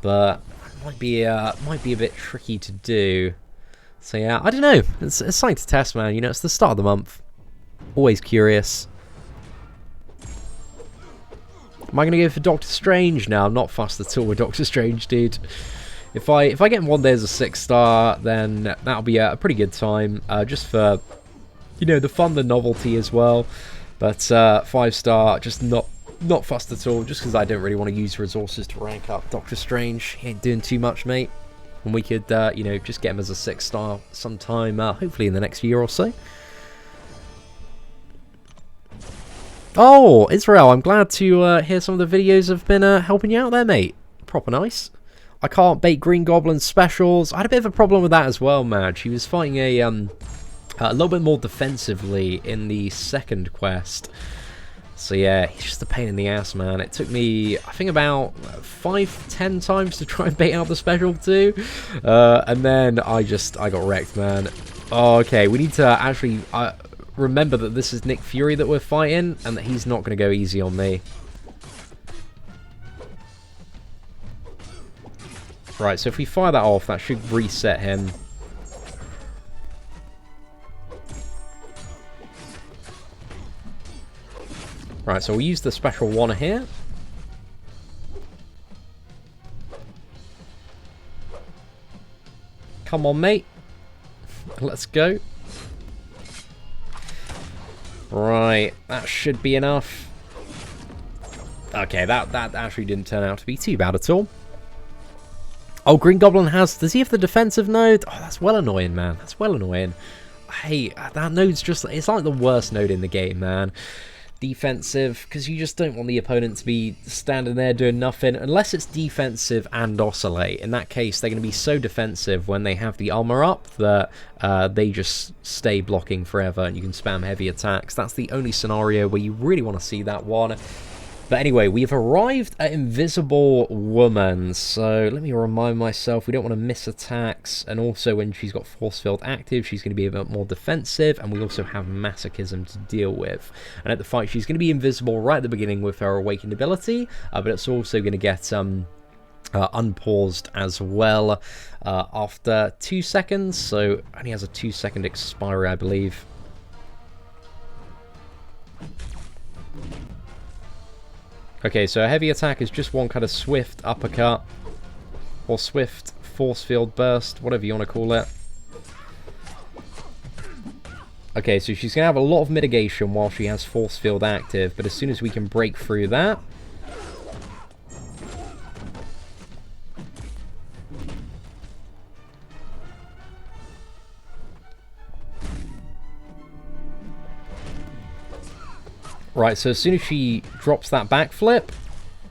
But might be a bit tricky to do. So yeah, I don't know. It's something to test, man. You know, it's the start of the month. Always curious. Am I going to go for Doctor Strange? No, I'm not fussed at all with Doctor Strange, dude. If I get him one day as a 6-star, then that'll be a pretty good time. Just for, you know, the fun, the novelty as well. But 5-star, just not fussed at all. Just because I don't really want to use resources to rank up Doctor Strange. He ain't doing too much, mate. And we could, you know, just get him as a 6-star sometime, hopefully in the next year or so. Oh, Israel, I'm glad to hear some of the videos have been helping you out there, mate. Proper nice. I can't bait Green Goblin specials. I had a bit of a problem with that as well, man. She was fighting a little bit more defensively in the second quest. So yeah, he's just a pain in the ass, man. It took me, I think, about 5-10 times to try and bait out the special too. And then I got wrecked, man. Oh, okay, we need to actually remember that this is Nick Fury that we're fighting, and that he's not going to go easy on me. Right, so if we fire that off, that should reset him. Right, so we'll use the special 1 here. Come on, mate. Let's go. Right, that should be enough. Okay, that actually didn't turn out to be too bad at all. Oh, Green Goblin does he have the defensive node? Oh, that's well annoying, man. That's well annoying. Hey, that node's just, it's like the worst node in the game, man. defensive, because you just don't want the opponent to be standing there doing nothing, unless it's defensive and oscillate. In that case, they're going to be so defensive when they have the armor up that they just stay blocking forever, and you can spam heavy attacks. That's the only scenario where you really want to see that one. But anyway, we've arrived at Invisible Woman, so let me remind myself, we don't want to miss attacks, and also when she's got Force Field active, she's going to be a bit more defensive, and we also have Masochism to deal with. And at the fight, she's going to be invisible right at the beginning with her Awakened ability, but it's also going to get unpaused as well after 2 seconds, so only has a 2-second expiry, I believe. Okay, so a heavy attack is just one kind of swift uppercut, or swift force field burst, whatever you want to call it. Okay, so she's going to have a lot of mitigation while she has force field active, but as soon as we can break through that... Right, so as soon as she drops that backflip,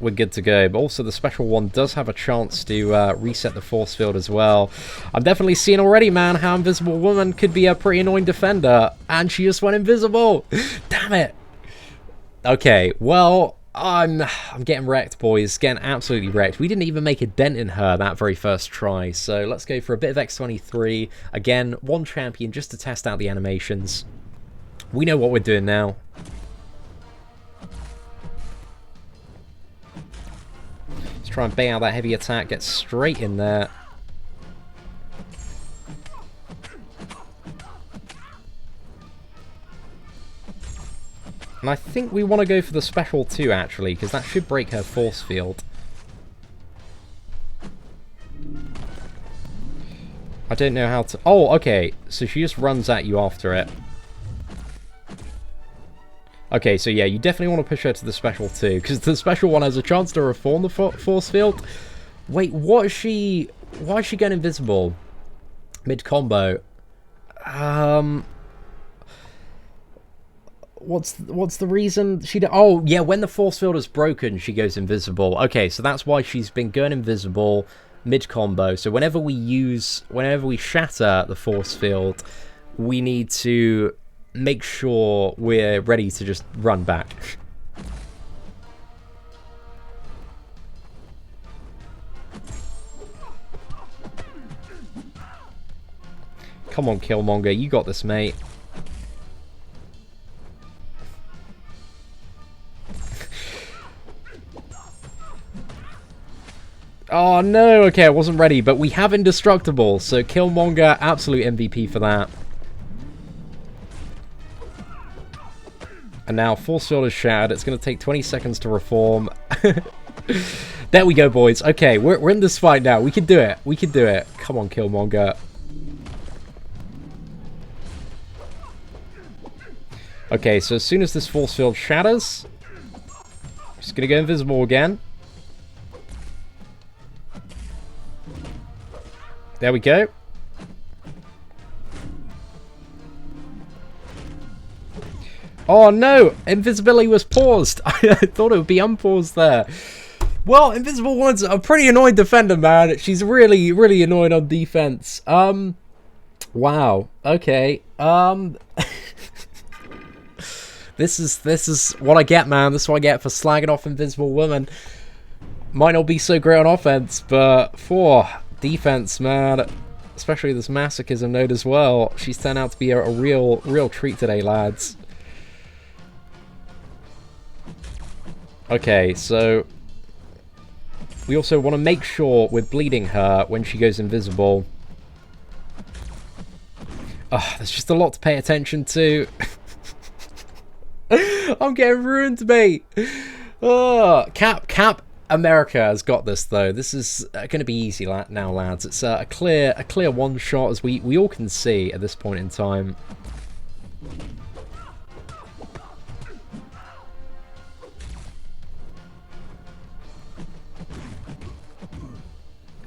we're good to go. But also the special one does have a chance to reset the force field as well. I'm definitely seeing already, man, how Invisible Woman could be a pretty annoying defender. And she just went invisible. Damn it. Okay, well, I'm getting wrecked, boys. Getting absolutely wrecked. We didn't even make a dent in her that very first try. So let's go for a bit of X23. Again, one champion just to test out the animations. We know what we're doing now. Try and bait out that heavy attack, get straight in there. And I think we want to go for the special too, actually, because that should break her force field. I don't know how to... Oh, okay, so she just runs at you after it. Okay, so yeah, you definitely want to push her to the special too, because the special one has a chance to reform the force field. Wait, what is she... Why is she going invisible? Mid-combo. What's the reason she... Oh, yeah, when the force field is broken, she goes invisible. Okay, so that's why she's been going invisible mid-combo. So whenever we shatter the force field, we need to... make sure we're ready to just run back. Come on, Killmonger, you got this, mate. Oh no, okay, I wasn't ready, but we have Indestructible, so Killmonger, absolute MVP for that. And now force field is shattered. It's going to take 20 seconds to reform. There we go, boys. Okay, we're in this fight now. We can do it. We can do it. Come on, Killmonger. Okay, so as soon as this force field shatters, just going to go invisible again. There we go. Oh no! Invisibility was paused! I thought it would be unpaused there. Well, Invisible Woman's a pretty annoying defender, man. She's really, really annoying on defense. Wow. Okay. This is what I get, man. This is what I get for slagging off Invisible Woman. Might not be so great on offense, but for defense, man, especially this masochism node as well, she's turned out to be a real treat today, lads. Okay, so we also want to make sure we're bleeding her when she goes invisible. Oh, there's just a lot to pay attention to. I'm getting ruined, mate. Oh, Cap America has got this, though. This is going to be easy now, lads. It's a clear one shot, as we all can see at this point in time.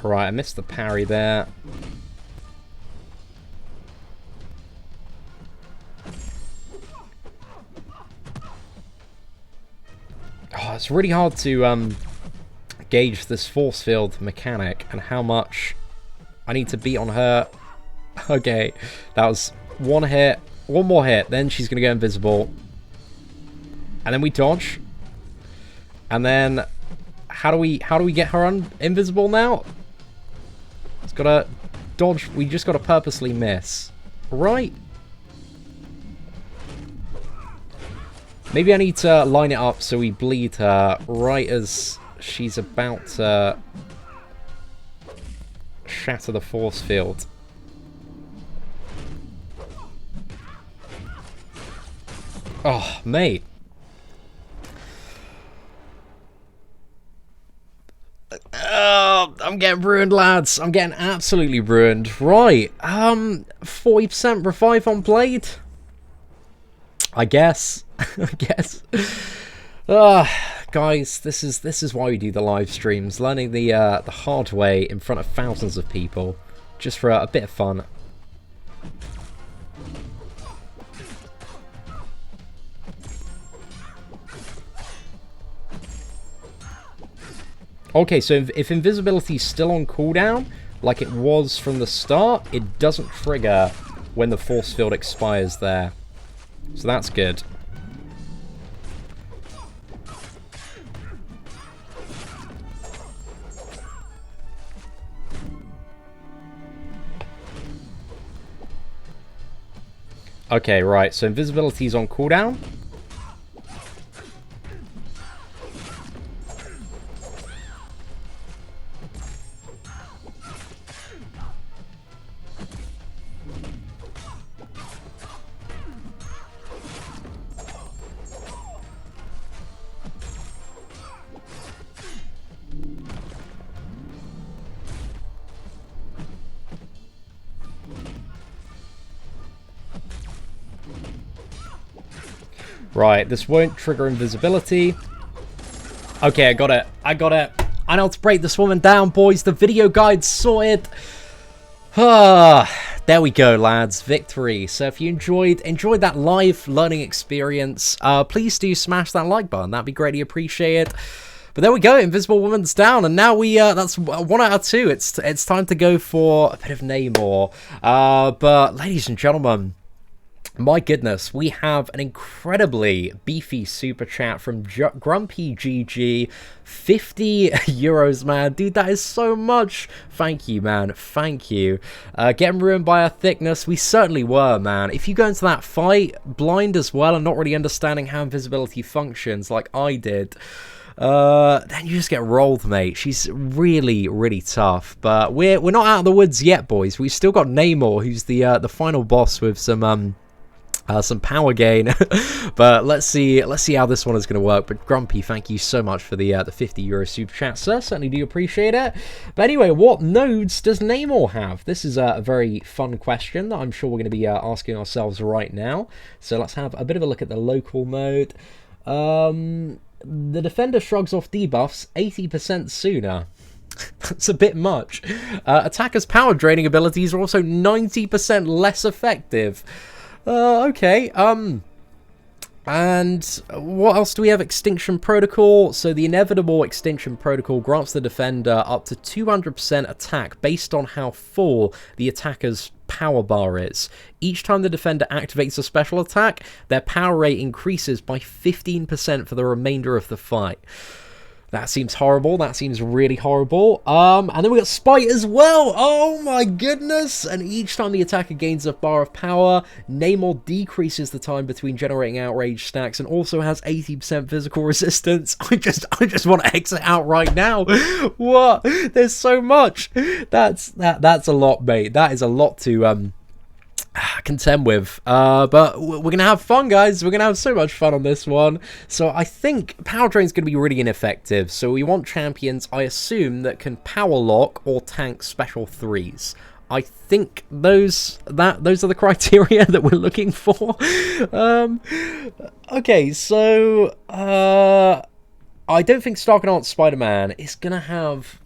Right, I missed the parry there. it's really hard to gauge this force field mechanic and how much I need to beat on her. Okay, that was one hit, one more hit, then she's gonna go invisible, and then we dodge, and then how do we get her invisible now? It's gotta dodge. We just gotta purposely miss, right? Maybe I need to line it up so we bleed her right as she's about to shatter the force field. Oh, mate. Oh, I'm getting ruined, lads. I'm getting absolutely ruined. Right. 40% revive on blade. I guess. I guess. Guys, this is why we do the live streams. Learning the hard way in front of thousands of people, just for a bit of fun. Okay, so if invisibility is still on cooldown, like it was from the start, it doesn't trigger when the force field expires there. So that's good. Okay, right, so invisibility is on cooldown. Right, this won't trigger invisibility. Okay, I got it. I got it. I know how to break this woman down, boys. The video guide's sorted. There we go, lads. Victory. So if you enjoyed that live learning experience, please do smash that like button. That'd be greatly appreciated. But there we go. Invisible Woman's down, and now we that's 1 out of 2. It's time to go for a bit of Namor. But ladies and gentlemen, my goodness, we have an incredibly beefy super chat from Grumpy GG. 50 euros, man. Dude, that is so much. Thank you, man. Thank you. Getting ruined by our thickness. We certainly were, man. If you go into that fight blind as well and not really understanding how invisibility functions like I did, then you just get rolled, mate. She's really, really tough. But we're not out of the woods yet, boys. We've still got Namor, who's the final boss with some power gain. But let's see how this one is going to work. But Grumpy, thank you so much for the 50 euro super chat, sir. Certainly do appreciate it. But anyway, what nodes does Namor have? This is a very fun question that I'm sure we're going to be asking ourselves right now. So let's have a bit of a look at the local mode. The defender shrugs off debuffs 80% sooner. That's a bit much. Attackers' power draining abilities are also 90% less effective. Okay, and what else do we have? Extinction Protocol. So the inevitable Extinction Protocol grants the defender up to 200% attack based on how full the attacker's power bar is. Each time the defender activates a special attack, their power rate increases by 15% for the remainder of the fight. That seems horrible. That seems really horrible. And then we got Spite as well. Oh my goodness. And each time the attacker gains a bar of power, Namor decreases the time between generating outrage stacks and also has 80% physical resistance. I just want to exit out right now. What? There's so much. That's a lot, mate. That is a lot to contend with, but we're gonna have fun, guys. We're gonna have so much fun on this one. So I think power drain's gonna be really ineffective, so we want champions, I assume, that can power lock or tank special 3s. I think those are the criteria that we're looking for. Okay, so I don't think Starkanaut Spider-Man is going to have...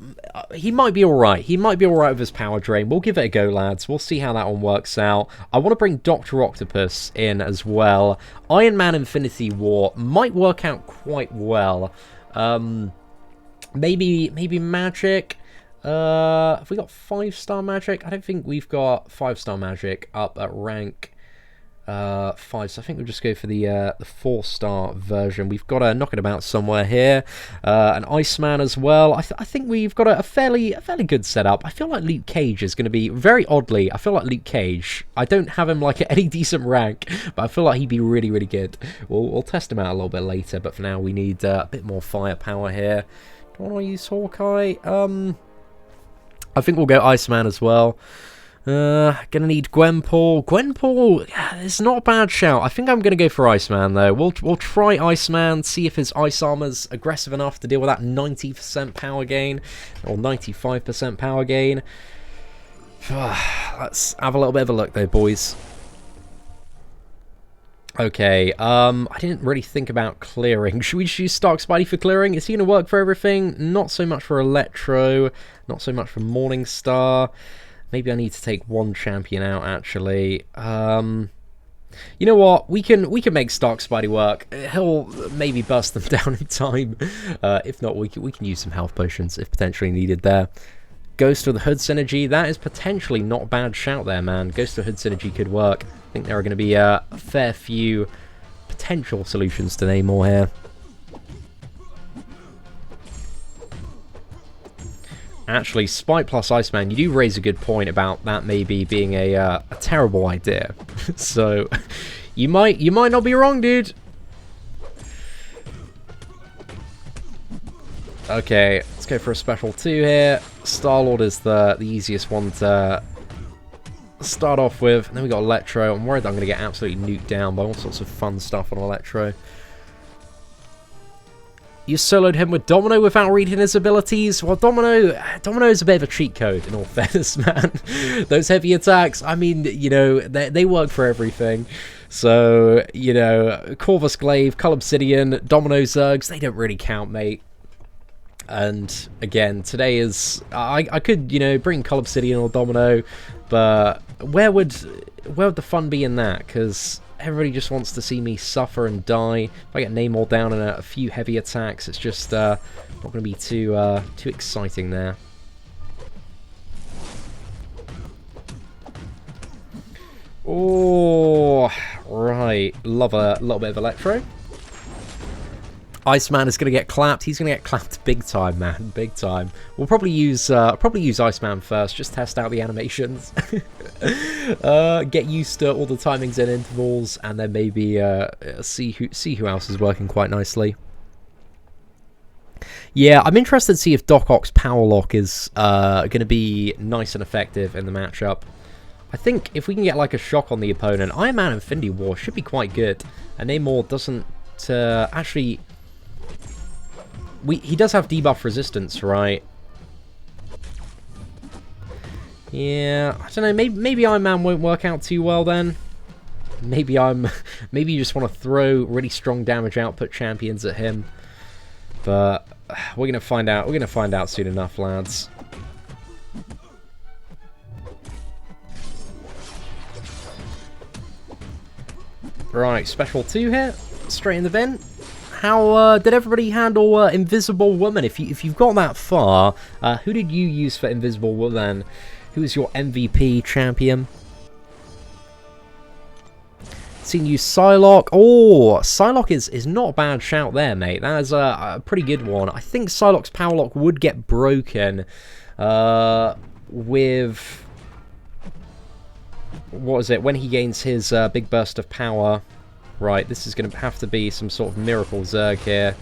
he might be alright. He might be alright with his power drain. We'll give it a go, lads. We'll see how that one works out. I want to bring Dr. Octopus in as well. Iron Man Infinity War might work out quite well. Maybe magic. Have we got 5-star magic? I don't think we've got 5-star magic up at rank 5, so I think we'll just go for the 4-star version. We've got a knocking about somewhere here, an Iceman as well. I think we've got a fairly good setup. I feel like Luke Cage is going to be, very oddly, I feel like Luke Cage, I don't have him like at any decent rank, but I feel like he'd be really good. We'll test him out a little bit later, but for now we need a bit more firepower here. Do I want to use Hawkeye? I think we'll go Iceman as well. Gonna need Gwenpool. Gwenpool, it's not a bad shout. I think I'm gonna go for Iceman though. We'll try Iceman, see if his ice armor's aggressive enough to deal with that 90% power gain or 95% power gain. Let's have a little bit of a look though, boys. Okay, I didn't really think about clearing. Should we just use Stark Spidey for clearing? Is he going to work for everything? Not so much for Electro, not so much for Morningstar. Maybe I need to take one champion out, actually. You know what? We can make Stark Spidey work. He'll maybe burst them down in time. If not, we can use some health potions if potentially needed there. Ghost of the Hood synergy, that is potentially not a bad shout there, man. Ghost of the Hood synergy could work. I think there are going to be a fair few potential solutions to Namor here. Actually, Spike plus Iceman, you do raise a good point about that maybe being a terrible idea. So, you might not be wrong, dude. Okay, let's go for a special 2 here. Star-Lord is the easiest one to start off with. And then we got Electro. I'm worried that I'm going to get absolutely nuked down by all sorts of fun stuff on Electro. You soloed him with Domino without reading his abilities? Well, Domino is a bit of a cheat code, in all fairness, man. Those heavy attacks, I mean, you know, they work for everything. So, you know, Corvus Glaive, Cull Obsidian, Domino Zergs, they don't really count, mate. And again, today is I could, you know, bring Cull Obsidian or Domino, but where would the fun be in that? Because everybody just wants to see me suffer and die. If I get Namor down in a few heavy attacks, it's just not going to be too exciting there. Oh, right. Love a little bit of Electro. Iceman is going to get clapped. He's going to get clapped big time, man. Big time. We'll probably use Iceman first. Just test out the animations. Get used to all the timings and intervals, and then maybe see who else is working quite nicely. Yeah, I'm interested to see if Doc Ock's Power Lock is going to be nice and effective in the matchup. I think if we can get like a shock on the opponent, Iron Man Infinity War should be quite good. And Namor doesn't actually. He does have debuff resistance, right? Yeah, I don't know. Maybe Iron Man won't work out too well then. Maybe you just want to throw really strong damage output champions at him. But we're gonna find out. We're gonna find out soon enough, lads. Right, special 2 here, straight in the bin. How did everybody handle Invisible Woman? If you've got that far, who did you use for Invisible Woman? Who is your MVP champion? Seen you Psylocke. Oh, Psylocke is not a bad shout there, mate. That is a pretty good one. I think Psylocke's Power Lock would get broken with... What is it? When he gains his big burst of power. Right, this is going to have to be some sort of miracle Zerg here.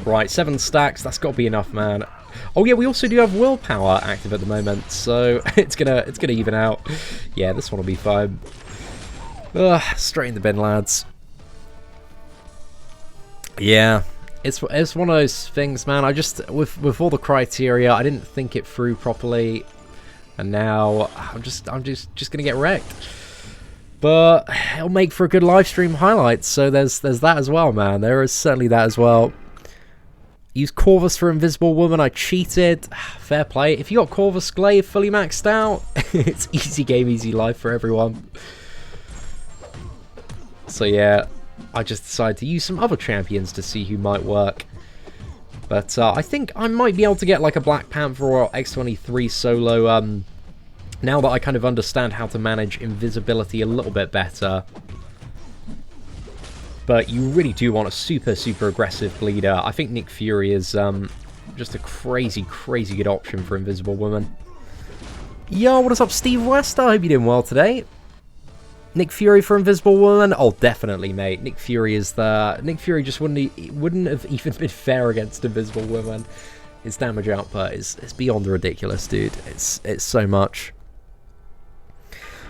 Right, 7 stacks. That's got to be enough, man. Oh yeah, we also do have willpower active at the moment, so it's gonna even out. Yeah, this one will be fine. Straight in the bin, lads. Yeah. It's one of those things, man. I just with all the criteria, I didn't think it through properly, and now I'm just gonna get wrecked. But it'll make for a good live stream highlights. So there's that as well, man. There is certainly that as well. Use Corvus for Invisible Woman. I cheated. Fair play. If you got Corvus Glaive fully maxed out, it's easy game, easy life for everyone. So yeah, I just decided to use some other champions to see who might work. But I think I might be able to get like a Black Panther or X-23 solo now that I kind of understand how to manage invisibility a little bit better. But you really do want a super, super aggressive bleeder. I think Nick Fury is just a crazy, crazy good option for Invisible Woman. Yo, what is up, Steve West? I hope you're doing well today. Nick Fury for Invisible Woman? Oh, definitely, mate. Nick Fury is the... Nick Fury just wouldn't have even been fair against Invisible Woman. His damage output is beyond ridiculous, dude. It's so much.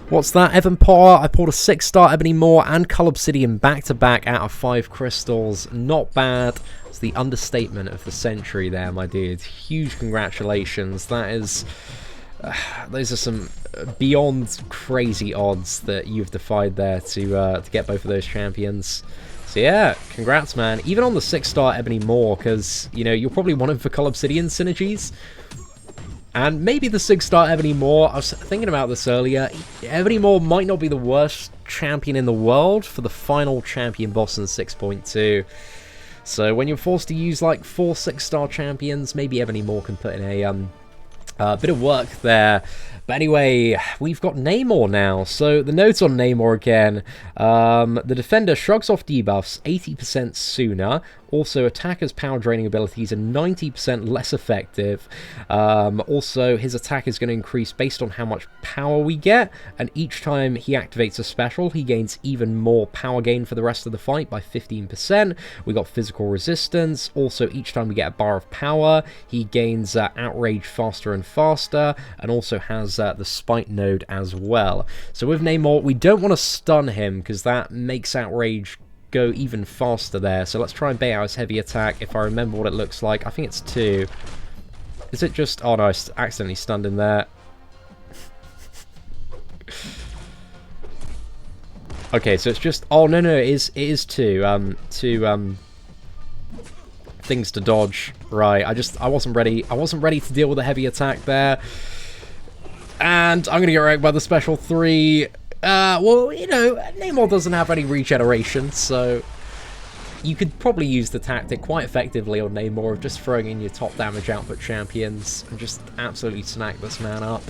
What's that? Evan Potter. I pulled a 6-star Ebony Maw and Cull Obsidian back-to-back out of 5 crystals. Not bad. It's the understatement of the century there, my dude. Huge congratulations. That is... those are some beyond crazy odds that you've defied there to get both of those champions. So yeah, congrats, man. Even on the 6-star Ebony Maw, because, you know, you're probably wanting for Cull Obsidian synergies. And maybe the 6-star Ebony Maw, I was thinking about this earlier, Ebony Maw might not be the worst champion in the world for the final champion boss in 6.2. So when you're forced to use like 4 6-star champions, maybe Ebony Maw can put in a bit of work there. But anyway, we've got Namor now. So the notes on Namor again. The defender shrugs off debuffs 80% sooner. Also, attacker's power draining abilities are 90% less effective. Also, his attack is going to increase based on how much power we get. And each time he activates a special, he gains even more power gain for the rest of the fight by 15%. We got physical resistance. Also, each time we get a bar of power, he gains outrage faster and faster. And also has the spite node as well. So with Namor, we don't want to stun him because that makes outrage go even faster there. So let's try and bait out his heavy attack. If I remember what it looks like, I think it's 2. Is it just... oh no, I accidentally stunned him there. Okay, so it's just... oh no, it is 2. 2 things to dodge. Right, I wasn't ready. I wasn't ready to deal with a heavy attack there. And I'm gonna get wrecked by the special 3. Well, you know, Namor doesn't have any regeneration, so you could probably use the tactic quite effectively on Namor of just throwing in your top damage output champions and just absolutely snack this man up.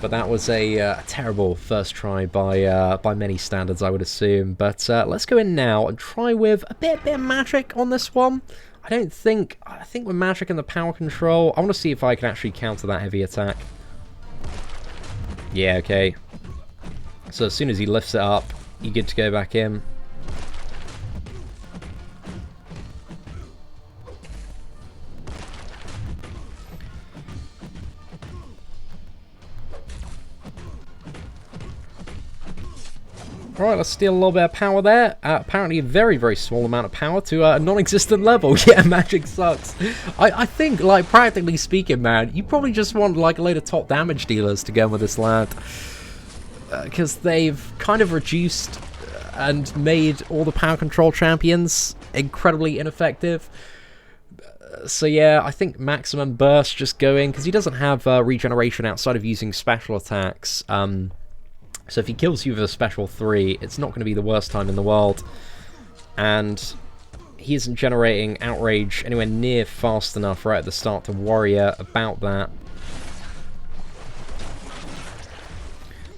But that was a terrible first try by many standards, I would assume. But let's go in now and try with a bit of magic on this one. I think with magic and the power control, I want to see if I can actually counter that heavy attack. Yeah, okay. So as soon as he lifts it up, you get to go back in. Alright, let's steal a little bit of power there. Apparently a very, very small amount of power to a non-existent level. Yeah, magic sucks. I think, like, practically speaking, man, you probably just want, like, a load of top damage dealers to go in with this lad. Because they've kind of reduced and made all the power control champions incredibly ineffective. So yeah, I think maximum burst just going, because he doesn't have regeneration outside of using special attacks. So if he kills you with a special 3, it's not going to be the worst time in the world. And he isn't generating outrage anywhere near fast enough right at the start to worry about that.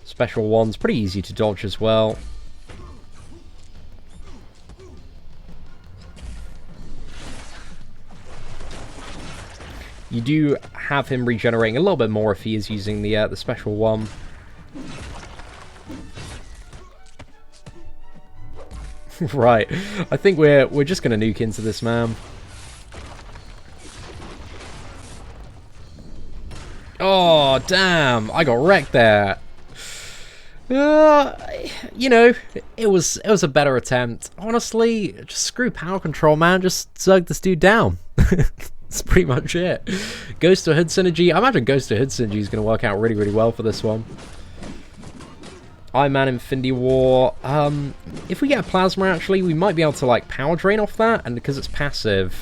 Special 1's pretty easy to dodge as well. You do have him regenerating a little bit more if he is using the special 1. Right, I think we're just gonna nuke into this man. Oh damn! I got wrecked there. You know, it was a better attempt. Honestly, just screw power control, man. Just zerg this dude down. That's pretty much it. Ghost to Hood synergy. I imagine Ghost to Hood synergy is going to work out really, really well for this one. Iron Man Infinity War. If we get a Plasma, actually, we might be able to, like, power drain off that. And because it's passive,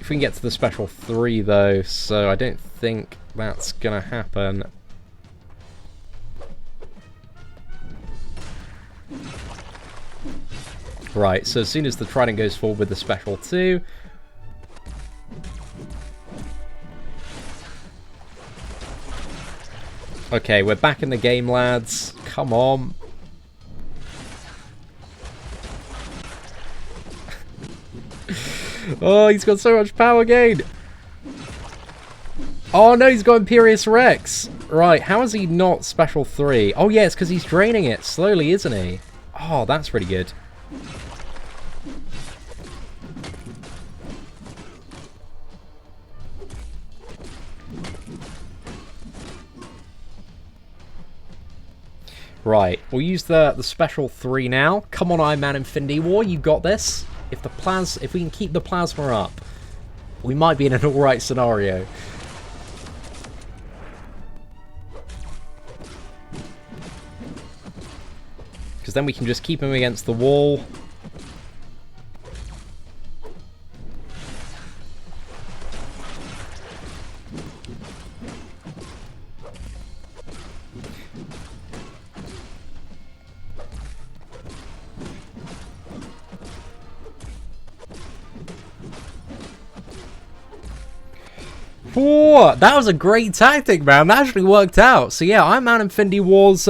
if we can get to the special 3 though, so I don't think that's gonna happen. Right, so as soon as the Trident goes forward with the special 2... Okay, we're back in the game, lads. Come on. Oh, he's got so much power gain. Oh no, he's got Imperius Rex. Right, how is he not special 3? Oh yeah, it's because he's draining it slowly, isn't he? Oh, that's pretty good. Right, we'll use the special 3 now. Come on, Iron Man Infinity War, you got this. If we can keep the plasma up, we might be in an alright scenario. Because then we can just keep him against the wall. Whoa, that was a great tactic, man. That actually worked out. So yeah, Iron Man Infinity War's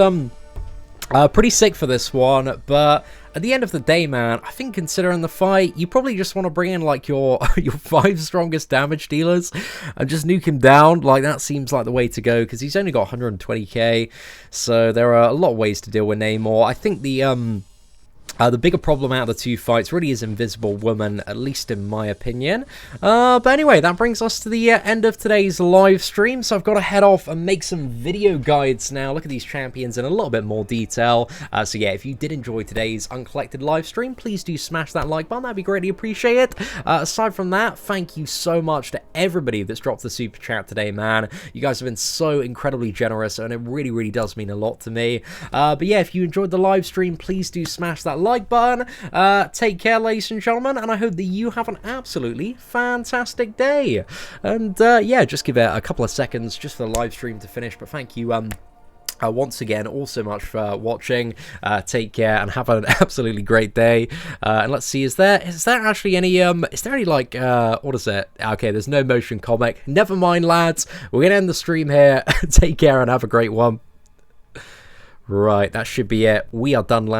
pretty sick for this one, but at the end of the day, man, I think considering the fight, you probably just want to bring in like your 5 strongest damage dealers and just nuke him down. Like that seems like the way to go because he's only got 120k, so there are a lot of ways to deal with Namor. I think the bigger problem out of the 2 fights really is Invisible Woman, at least in my opinion. But anyway, that brings us to the end of today's live stream, so I've got to head off and make some video guides now. Look at these champions in a little bit more detail. So yeah, if you did enjoy today's Uncollected live stream, please do smash that like button. That'd be greatly appreciated. Aside from that, thank you so much to everybody that's dropped the super chat today, man. You guys have been so incredibly generous, and it really, really does mean a lot to me. But yeah, if you enjoyed the live stream, please do smash that like button. Take care, ladies and gentlemen, and I hope that you have an absolutely fantastic day. And yeah, just give it a couple of seconds just for the live stream to finish, but thank you once again all so much for watching. Take care and have an absolutely great day. And let's see, is there actually any like what is it? Okay, there's no motion comic. Never mind, lads, we're gonna end the stream here. Take care and have a great one. Right, that should be it. We are done, lads.